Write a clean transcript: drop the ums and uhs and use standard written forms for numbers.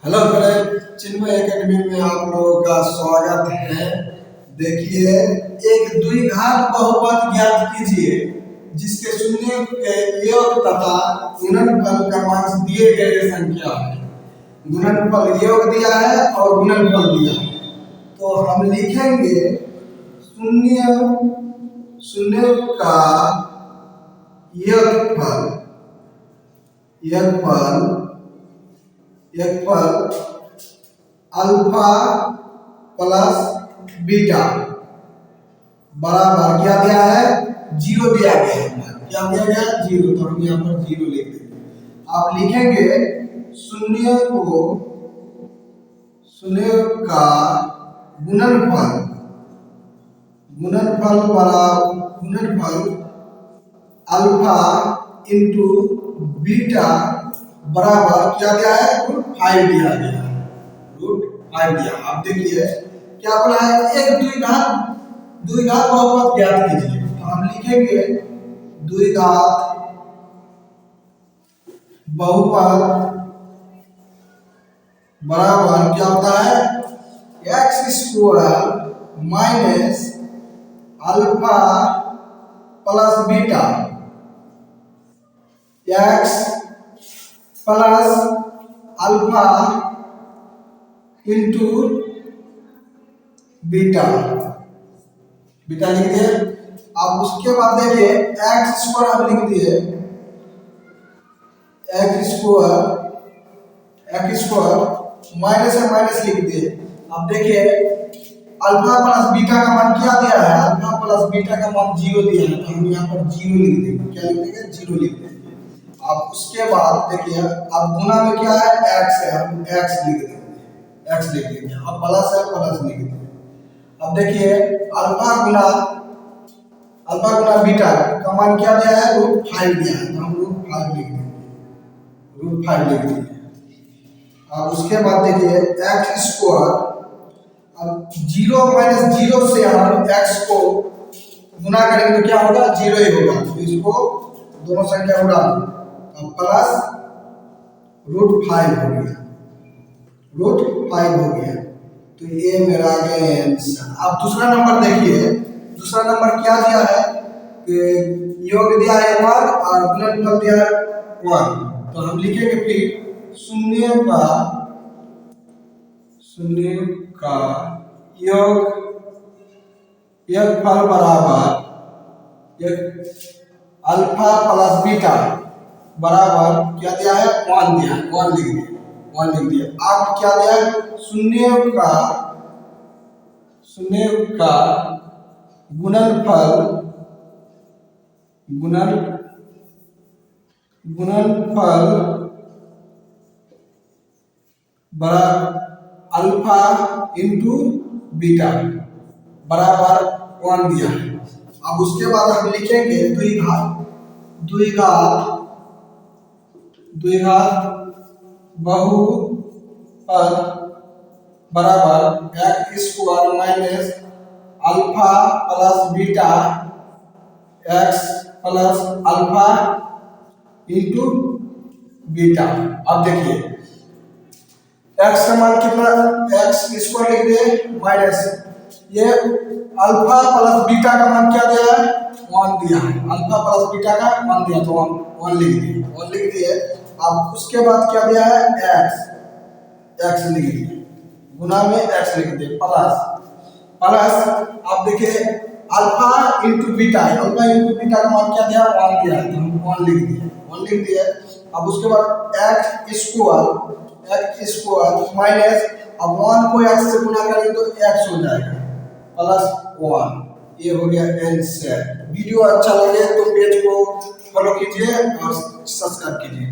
Hello friend, चिन्मय academy में आप लोगों का स्वागत है। देखिए, एक द्विघात बहुपद ज्ञात कीजिए जिसके शून्य के योग तथा गुणनफल क्रमांक दिए गए संख्या है। गुणनफल योग दिया है और गुणनफल दिया है, तो हम लिखेंगे शून्य शून्य का योगफल अल्फा प्लस बीटा बराबर क्या दिया है, जीरो दिया गया है। क्या दिया गया, जीरो। तो हम यहाँ पर जीरो लिख देंगे। आप लिखेंगे शून्य का गुणनफल अल्फा इंटू बीटा बराबर क्या दिया है, √5 दिया गया है। √5 दिया। आप देखिए क्या बोला है, एक द्विघात बहुपद ज्ञात कीजिए। तो हम लिखेंगे द्विघात बहुपद बराबर क्या होता है, x² minus alpha plus beta, x plus alpha into beta लिख दिए। अब उसके बाद देखिए x² हम लिख दिए, x² माइनस है, माइनस लिख दिए। अब देखिए अल्फा प्लस बीटा का मान क्या दिया है, अल्फा प्लस बीटा का मान 0 दिया है, तो हम यहाँ पर 0 लिख देंगे। क्या लिख देंगे, 0 लिख देंगे। अब उसके बाद देखिए, अब गुना में क्या है, x है, हम x लिख देंगे। अब प्लस है, प्लस लिख देंगे। अब देखिए अल्फा गुना बीटा का मान क्या दिया है, √5 दिया है, तो हम √5 लिख देंगे। अब उसके बाद देखिए x², अब 0 माइनस 0 से हम x को गुना करेंगे तो क्या होगा, 0 ही होगा। तो इसको दोनों संख्या उड़ा दो, अब प्लस √5 हो गया। तो ये मेरा आ गया आंसर। अब दूसरा नंबर देखिए, दूसरा नंबर क्या दिया है कि योग दिया है 1 और गुणनफल दिया है 1। तो हम लिखेंगे फिर शून्य का योगफल बराबर अल्फा प्लस बीटा बराबर क्या दिया है, 1 दिया है, 1 लिख दिया। अब क्या दिया है, शून्य का गुणनफल बराबर अल्फा इंटू बीटा बराबर 1 दिया है। अब उसके बाद हम लिखेंगे द्विघात बहुपद बराबर x² minus alpha plus beta x plus alpha into beta. अब देखिए x का मान कितना, x² लिख दिए माइनस ये अल्फा प्लस बीटा का मान क्या दिया है, 1 दिया है। अल्फा प्लस बीटा का 1 दिया, तो 1 लिख दिए। अब उसके बाद क्या दिया है, x लिख दिए, गुना में x लिख दिए, प्लस अब देखिए अल्फा इंटू बीटा है, अल्फा इंटू बीटा का मान क्या दिया, 1 दिया है, तो हम 1 लिख दिए। अब उसके बाद x² माइनस, अब 1 को x से गुना करेंगे तो x हो जाएगा प्लस 1। ये हो गया आंसर। वीडियो अच्छा लगे तो पेज को फॉलो कीजिए और सब्सक्राइब कीजिए।